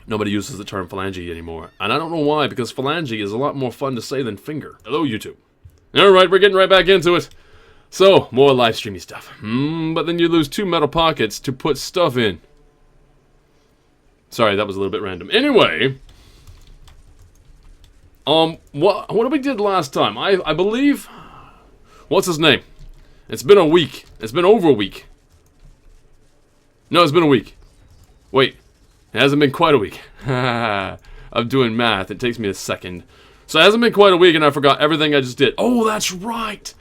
Nobody uses the term phalange anymore. And I don't know why, because phalange is a lot more fun to say than finger. Hello, YouTube. Alright, we're getting right back into it. So, more live streamy stuff. But then you lose 2 metal pockets to put stuff in. Sorry, that was a little bit random. Anyway, what did we did last time? I believe, what's his name? It's been a week. It's been over a week. No, it's been a week. Wait, it hasn't been quite a week. I'm doing math. It takes me a second. So it hasn't been quite a week, and I forgot everything I just did. Oh, that's right.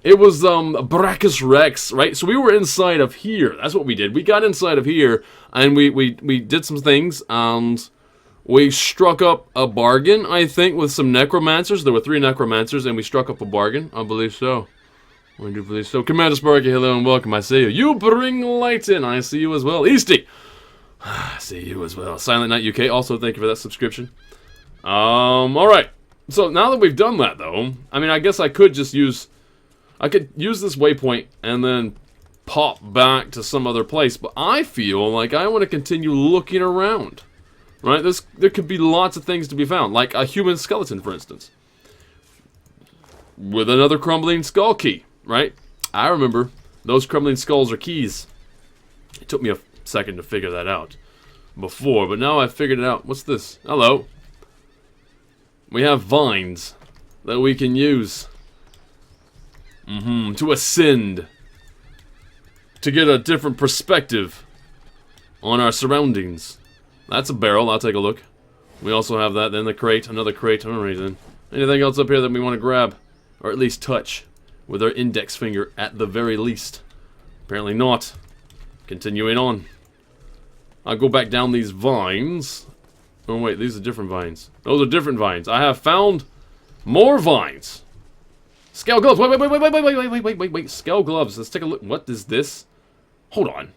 It was Brachus Rex, right? So we were inside of here. That's what we did. We got inside of here, and we did some things, and we struck up a bargain, I think, with some necromancers. There were 3 necromancers, and we struck up a bargain. I believe so. I do believe so. Commander Sparky, hello and welcome. I see you. You bring light in. I see you as well. Easty. I see you as well. Silent Night UK, also thank you for that subscription. Alright. So now that we've done that, though, I mean, I guess I could just use... I could use this waypoint and then pop back to some other place, but I feel like I want to continue looking around. Right? There could be lots of things to be found, like a human skeleton, for instance. With another crumbling skull key, right? I remember those crumbling skulls are keys. It took me a second to figure that out before, but now I've figured it out. What's this? Hello. We have vines that we can use. To ascend. To get a different perspective on our surroundings. That's a barrel. I'll take a look. We also have that. Then the crate. Another crate. Alright then. Anything else up here that we want to grab? Or at least touch. With our index finger at the very least. Apparently not. Continuing on. I'll go back down these vines. Oh wait, these are different vines. Those are different vines. I have found more vines. Scale gloves. Wait. Scale gloves. Let's take a look. What is this? Hold on.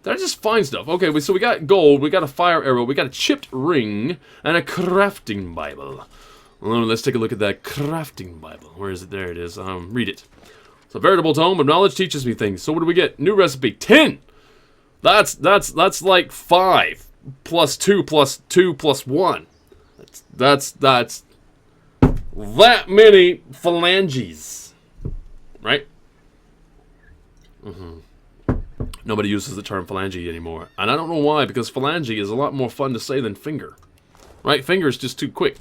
Did I just find stuff? Okay, so we got gold, we got a fire arrow, we got a chipped ring, and a crafting Bible. Let's take a look at that crafting Bible. Where is it? There it is. Read it. It's a veritable tome of knowledge, teaches me things. So what do we get? New recipe. 10! That's like 5 plus 2 plus 2 plus 1. That's that many phalanges. Right? Nobody uses the term phalange anymore. And I don't know why, because phalange is a lot more fun to say than finger. Right? Finger is just too quick.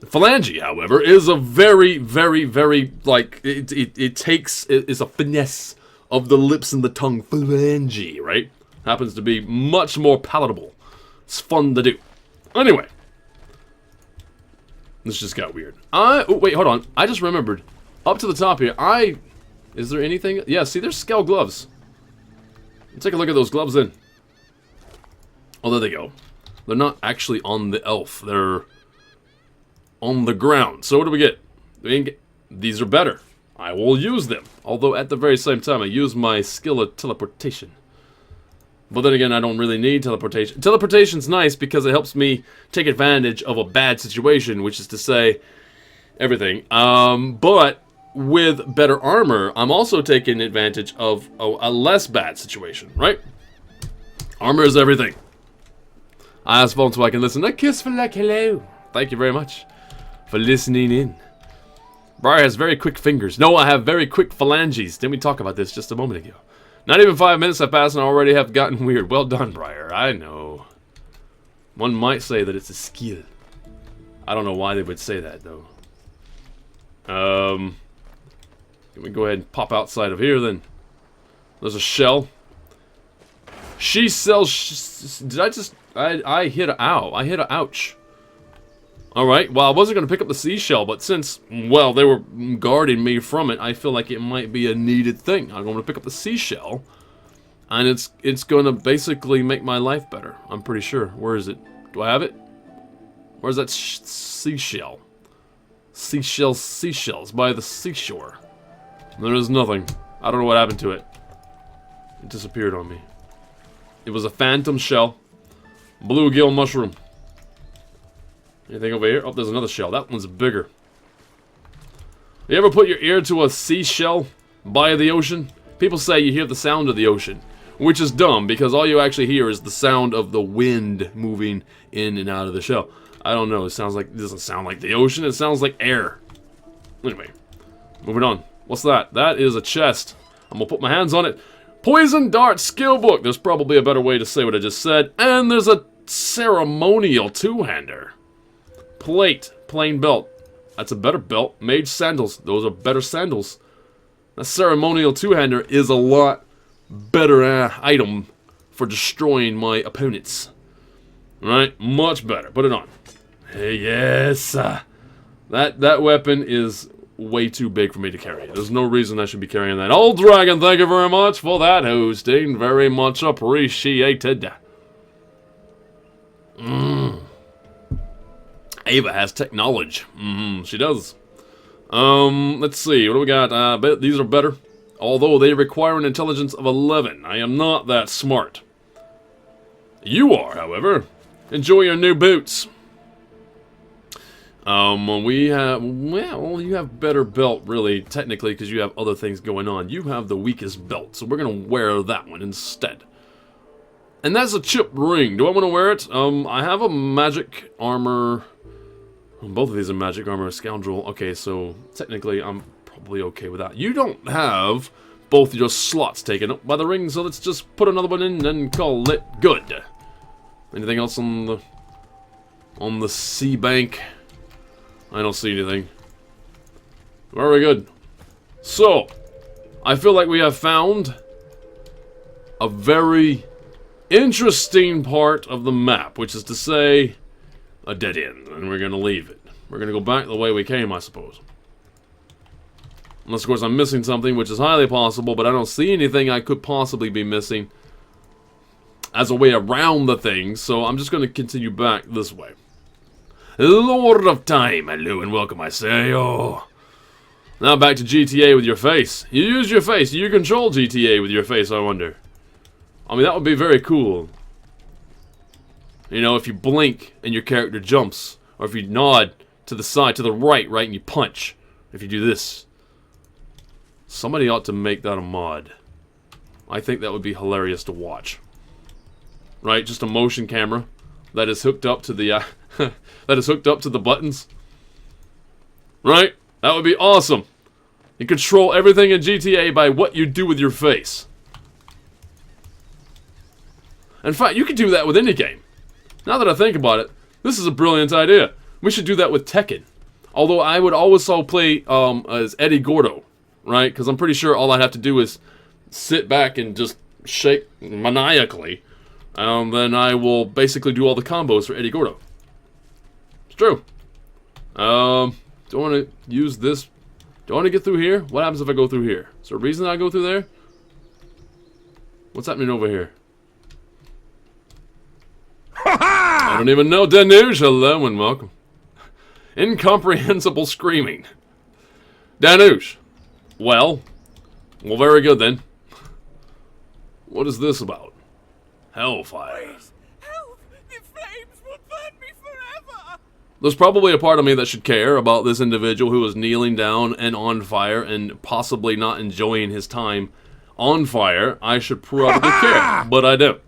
Phalange, however, is a very, like, it's a finesse of the lips and the tongue. Phalange, right? Happens to be much more palatable. It's fun to do. Anyway. This just got weird. Oh, wait, hold on. I just remembered. Up to the top here, is there anything? Yeah, see, there's scale gloves. Let's take a look at those gloves then. Oh, there they go. They're not actually on the elf. They're on the ground. So what do we get? These are better. I will use them. Although at the very same time, I use my skill of teleportation. But then again, I don't really need teleportation. Teleportation's nice because it helps me take advantage of a bad situation, which is to say, everything. But with better armor, I'm also taking advantage of a less bad situation, right? Armor is everything. I asked phone so I can listen. A kiss for like hello. Thank you very much for listening in. Briar has very quick fingers. No, I have very quick phalanges. Didn't we talk about this just a moment ago? Not even 5 minutes have passed and I already have gotten weird. Well done, Briar. I know. One might say that it's a skill. I don't know why they would say that, though. Can we go ahead and pop outside of here, then? There's a shell. She sells... Did I just... I hit a ow. I hit a ouch. Alright, well, I wasn't going to pick up the seashell, but since, well, they were guarding me from it, I feel like it might be a needed thing. I'm going to pick up the seashell, and it's going to basically make my life better. I'm pretty sure. Where is it? Do I have it? Where's that seashell? Seashells by the seashore. There is nothing. I don't know what happened to it. It disappeared on me. It was a phantom shell. Bluegill mushroom. Anything over here? Oh, there's another shell. That one's bigger. You ever put your ear to a seashell by the ocean? People say you hear the sound of the ocean. which is dumb because all you actually hear is the sound of the wind moving in and out of the shell. I don't know, it doesn't sound like the ocean, it sounds like air. Anyway, moving on. What's that? That is a chest. I'm gonna put my hands on it. Poison Dart Skill Book. There's probably a better way to say what I just said. And there's a ceremonial two-hander. Plate. Plain belt. That's a better belt. Mage sandals. Those are better sandals. A ceremonial two-hander is a lot better item for destroying my opponents. Right? Much better. Put it on. Hey, yes. That weapon is way too big for me to carry. There's no reason I should be carrying that. Old Dragon, thank you very much for that hosting. Very much appreciated. Ava has tech knowledge. She does. Let's see. What do we got? I bet these are better. Although they require an intelligence of 11. I am not that smart. You are, however. Enjoy your new boots. We have, well, you have better belt, really, technically, because you have other things going on. You have the weakest belt, so we're going to wear that one instead. And that's a chipped ring. Do I want to wear it? I have a magic armor. Both of these are magic armor, scoundrel. Okay, so technically, I'm probably okay with that. You don't have both your slots taken up by the ring, so let's just put another one in and call it good. Anything else on the sea bank? I don't see anything. Very good. So, I feel like we have found a very interesting part of the map, which is to say, a dead end, and we're going to leave it. We're going to go back the way we came, I suppose. Unless, of course, I'm missing something, which is highly possible, but I don't see anything I could possibly be missing as a way around the thing, so I'm just going to continue back this way. Lord of Time, hello and welcome, I say. Oh. Now back to GTA with your face. You use your face. You control GTA with your face, I wonder. I mean, that would be very cool. You know, if you blink and your character jumps. Or if you nod to the side, to the right, and you punch. If you do this. Somebody ought to make that a mod. I think that would be hilarious to watch. Right? Just a motion camera that is hooked up to the... that is hooked up to the buttons. Right? That would be awesome. You control everything in GTA by what you do with your face. In fact, you could do that with any game. Now that I think about it, this is a brilliant idea. We should do that with Tekken. Although I would also play as Eddie Gordo. Right? Because I'm pretty sure all I'd have to do is sit back and just shake maniacally. Then I will basically do all the combos for Eddie Gordo. True. Don't want to use this. Don't want to get through here. What happens if I go through here? Is there a reason I go through there? What's happening over here? I don't even know. Danuge, hello and welcome. Incomprehensible screaming. Danuge. Well, very good then. What is this about? Hellfire. There's probably a part of me that should care about this individual who is kneeling down and on fire and possibly not enjoying his time on fire. I should probably care, but I don't.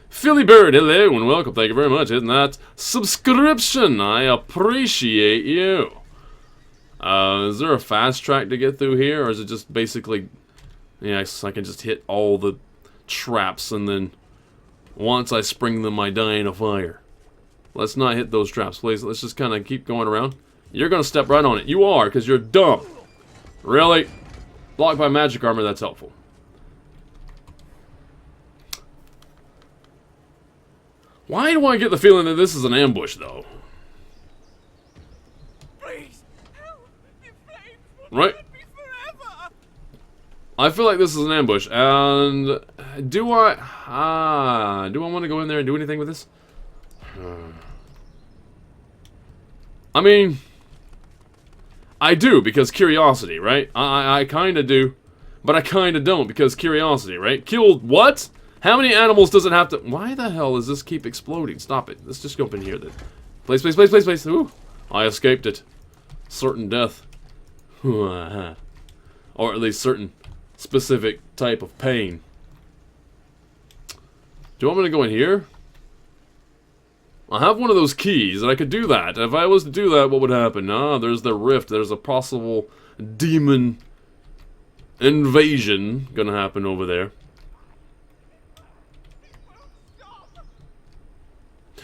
Philly Bird, hello and welcome. Thank you very much. Isn't that subscription? I appreciate you. Is there a fast track to get through here, or is it just basically... Yes, I can just hit all the traps and then once I spring them, I die in a fire. Let's not hit those traps, please. Let's just kind of keep going around. You're going to step right on it. You are, because you're dumb. Really? Blocked by magic armor, that's helpful. Why do I get the feeling that this is an ambush, though? Please, help. The flames will burn me forever. I feel like this is an ambush, and do I want to go in there and do anything with this? I mean, I do, because curiosity, right? I kind of do, but I kind of don't, because curiosity, right? Killed what? How many animals does it have to... Why the hell does this keep exploding? Stop it. Let's just go up in here, then. Place, place, place, place, place. Ooh, I escaped it. Certain death. Or at least certain specific type of pain. Do you want me to go in here? I have one of those keys, and I could do that. If I was to do that, what would happen? Ah, there's the rift. There's a possible demon invasion gonna happen over there.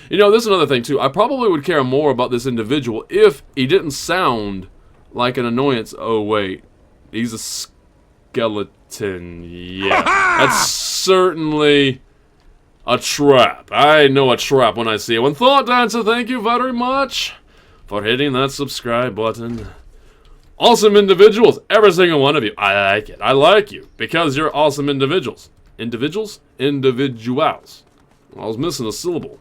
You know, this is another thing, too. I probably would care more about this individual if he didn't sound like an annoyance. Oh, wait. He's a skeleton. Yeah. That's certainly a trap. I know a trap when I see it. When Thought Dancer, thank you very much for hitting that subscribe button. Awesome individuals. Every single one of you. I like it. I like you. Because you're awesome individuals. Individuals? Individuals. I was missing a syllable.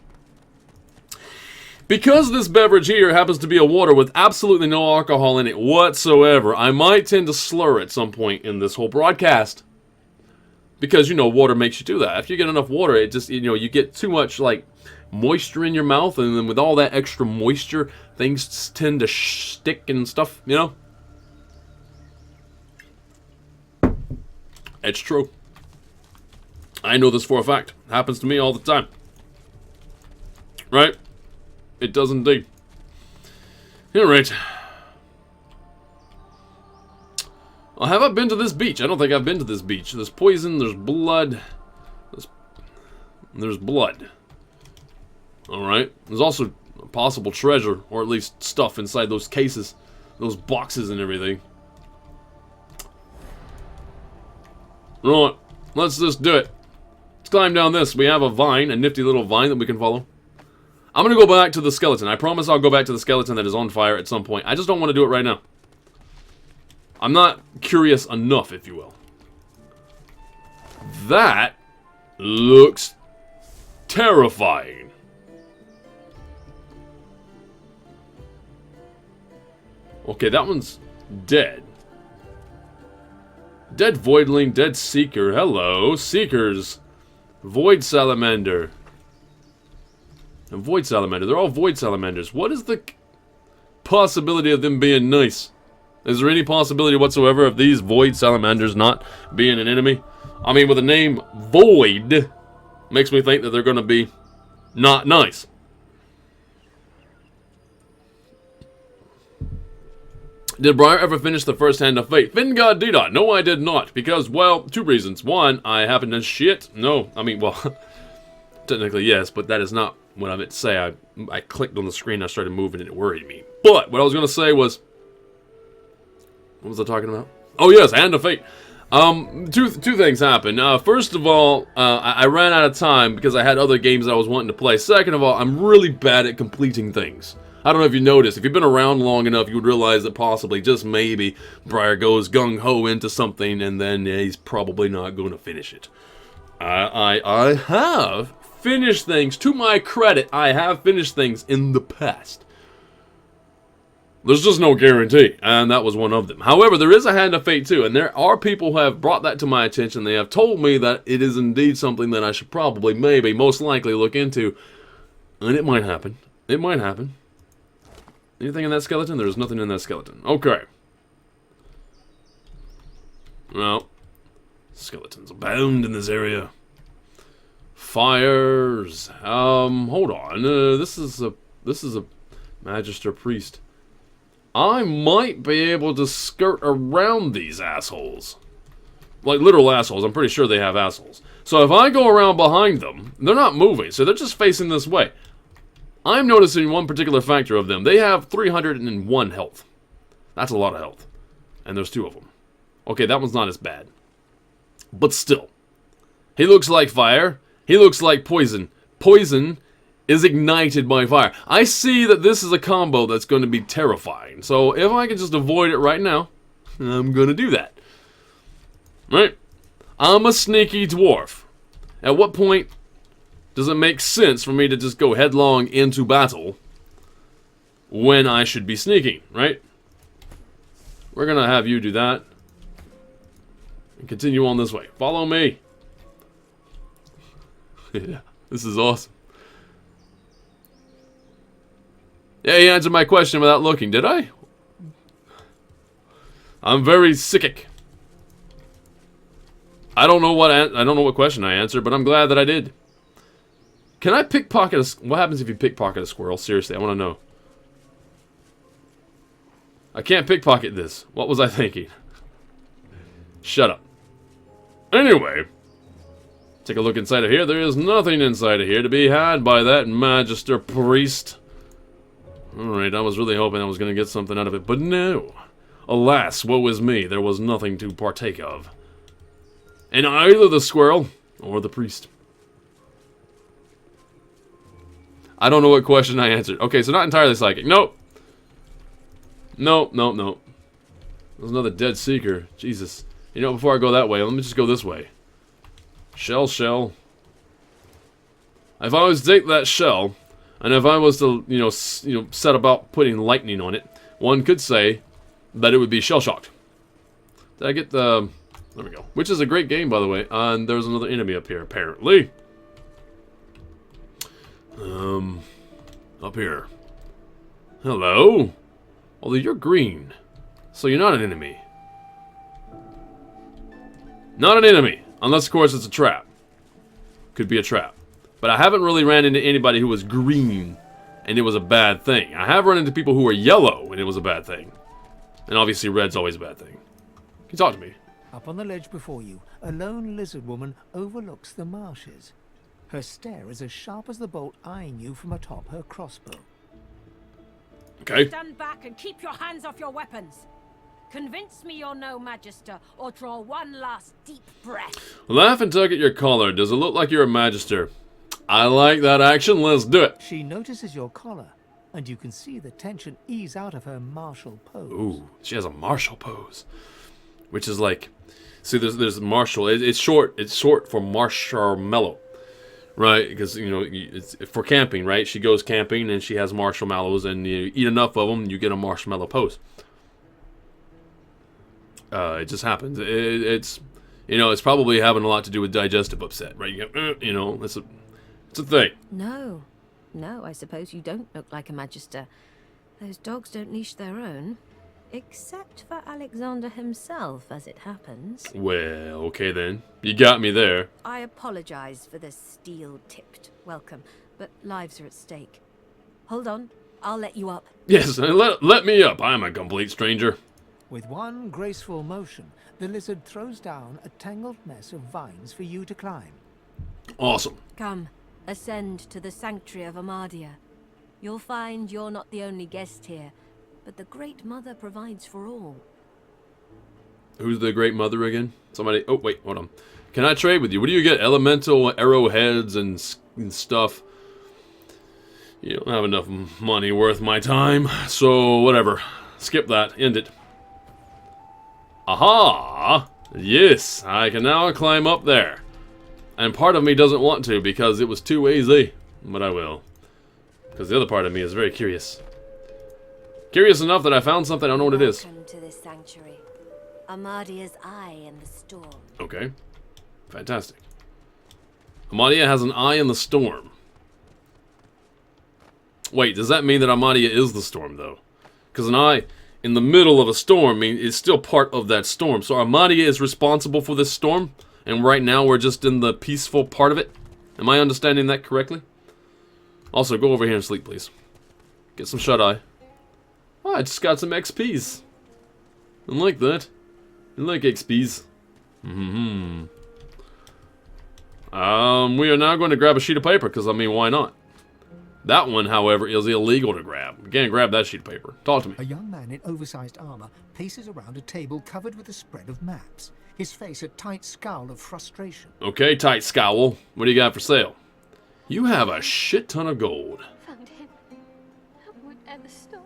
Because this beverage here happens to be a water with absolutely no alcohol in it whatsoever, I might tend to slur at some point in this whole broadcast. Because, you know, water makes you do that. If you get enough water, it just, you know, you get too much, like, moisture in your mouth, and then with all that extra moisture, things tend to stick and stuff, you know? It's true. I know this for a fact. It happens to me all the time. Right? It does indeed. Alright. Well, have I been to this beach? I don't think I've been to this beach. There's poison, there's blood. There's blood. Alright. There's also a possible treasure, or at least stuff inside those cases. Those boxes and everything. Right. Let's just do it. Let's climb down this. We have a vine, a nifty little vine that we can follow. I'm going to go back to the skeleton. I promise I'll go back to the skeleton that is on fire at some point. I just don't want to do it right now. I'm not curious enough, if you will. That looks terrifying. Okay, that one's dead. Dead voidling, dead seeker. Hello, seekers. Void salamander. And void salamander. They're all void salamanders. What is the possibility of them being nice? Is there any possibility whatsoever of these void salamanders not being an enemy? I mean, with the name Void, makes me think that they're going to be not nice. Did Briar ever finish the first Hand of Fate? Fingod did I? No, I did not. Because, well, two reasons. One, I happened to shit. No, I mean, well, technically yes, but that is not what I meant to say. I clicked on the screen, I started moving, and it worried me. But what I was going to say was, what was I talking about? Oh yes, Hand of Fate. Two things happened. First of all, I ran out of time because I had other games I was wanting to play. Second of all, I'm really bad at completing things. I don't know if you noticed. If you've been around long enough, you would realize that possibly, just maybe, Briar goes gung-ho into something and then he's probably not going to finish it. I have finished things. To my credit, I have finished things in the past. There's just no guarantee, and that was one of them. However, there is a Hand of Fate too, and there are people who have brought that to my attention. They have told me that it is indeed something that I should probably, maybe, most likely look into. And it might happen. It might happen. Anything in that skeleton? There's nothing in that skeleton. Okay. Well, skeletons abound in this area. Fires. Hold on. This is a Magister Priest. I might be able to skirt around these assholes. Like literal assholes. I'm pretty sure they have assholes. So if I go around behind them, they're not moving, so they're just facing this way. I'm noticing one particular factor of them. They have 301 health. That's a lot of health. And there's two of them. Okay, that one's not as bad. But still. He looks like fire. He looks like poison. Poison is ignited by fire. I see that this is a combo that's going to be terrifying. So if I can just avoid it right now, I'm going to do that. Right? I'm a sneaky dwarf. At what point does it make sense for me to just go headlong into battle when I should be sneaking, right? We're going to have you do that. And continue on this way. Follow me. Yeah, this is awesome. Yeah, he answered my question without looking, did I? I'm very psychic. I don't know what question I answered, but I'm glad that I did. Can I pickpocket a... What happens if you pickpocket a squirrel? Seriously, I want to know. I can't pickpocket this. What was I thinking? Shut up. Anyway, take a look inside of here. There is nothing inside of here to be had by that Magister priest. Alright, I was really hoping I was going to get something out of it, but no. Alas, woe is me, there was nothing to partake of. And either the squirrel or the priest. I don't know what question I answered. Okay, so not entirely psychic. Nope. Nope. There's another dead seeker. Jesus. You know, before I go that way, let me just go this way. Shell. If I was to take that shell, and if I was to, set about putting lightning on it, one could say that it would be shell-shocked. Did I get the... There we go. Which is a great game, by the way. And there's another enemy up here, apparently. Up here. Hello? Although you're green, so you're not an enemy. Not an enemy, unless of course it's a trap. Could be a trap. But I haven't really ran into anybody who was green and it was a bad thing. I have run into people who were yellow and it was a bad thing. And obviously red's always a bad thing. Can you talk to me? Up on the ledge before you, a lone lizard woman overlooks the marshes. Her stare is as sharp as the bolt eyeing you from atop her crossbow. Okay. Stand back and keep your hands off your weapons. Convince me you're no Magister, or draw one last deep breath. Laugh and tug at your collar. Does it look like you're a Magister? I like that action. Let's do it. She notices your collar, and you can see the tension ease out of her martial pose. Ooh, she has a martial pose, which is like, see, there's martial. It's short for marshmallow. Right, because, it's for camping, right? She goes camping and she has marshmallows, and you eat enough of them, you get a marshmallow pose. It just happens. It's probably having a lot to do with digestive upset, right? It's a thing. No, I suppose you don't look like a Magister. Those dogs don't leash their own. Except for Alexander himself, as it happens. Well, okay then. You got me there. I apologize for the steel-tipped welcome, but lives are at stake. Hold on, I'll let you up. Yes, let me up. I'm a complete stranger. With one graceful motion, the lizard throws down a tangled mess of vines for you to climb. Awesome. Come, ascend to the sanctuary of Amadia. You'll find you're not the only guest here, but the Great Mother provides for all. Who's the Great Mother again? Somebody... Oh, wait, hold on. Can I trade with you? What do you get? Elemental arrowheads and stuff. You don't have enough money worth my time, so whatever. Skip that. End it. Aha! Yes, I can now climb up there. And part of me doesn't want to because it was too easy. But I will. Because the other part of me is very curious. Curious enough that I found something I don't know what it is. Welcome to this sanctuary. Amadia's eye in the storm. Okay. Fantastic. Amadia has an eye in the storm. Wait, does that mean that Amadia is the storm, though? Because an eye in the middle of a storm is still part of that storm. So Amadia is responsible for this storm, and right now we're just in the peaceful part of it? Am I understanding that correctly? Also, go over here and sleep, please. Get some shut-eye. Oh, I just got some XPs. I like that. I like XPs. We are now going to grab a sheet of paper, because, why not? That one, however, is illegal to grab. You can't grab that sheet of paper. Talk to me. A young man in oversized armor paces around a table covered with a spread of maps, his face a tight scowl of frustration. Okay, tight scowl. What do you got for sale? You have a shit ton of gold. Found him. Would ever stop.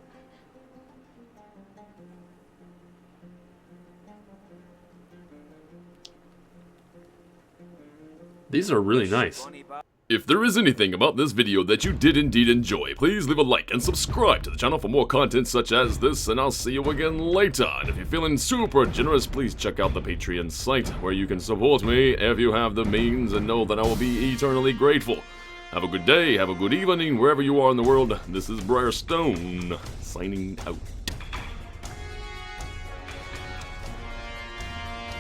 These are really nice. If there is anything about this video that you did indeed enjoy, please leave a like and subscribe to the channel for more content such as this, and I'll see you again later. And if you're feeling super generous, please check out the Patreon site, where you can support me if you have the means, and know that I will be eternally grateful. Have a good day, have a good evening, wherever you are in the world. This is Briarstone, signing out.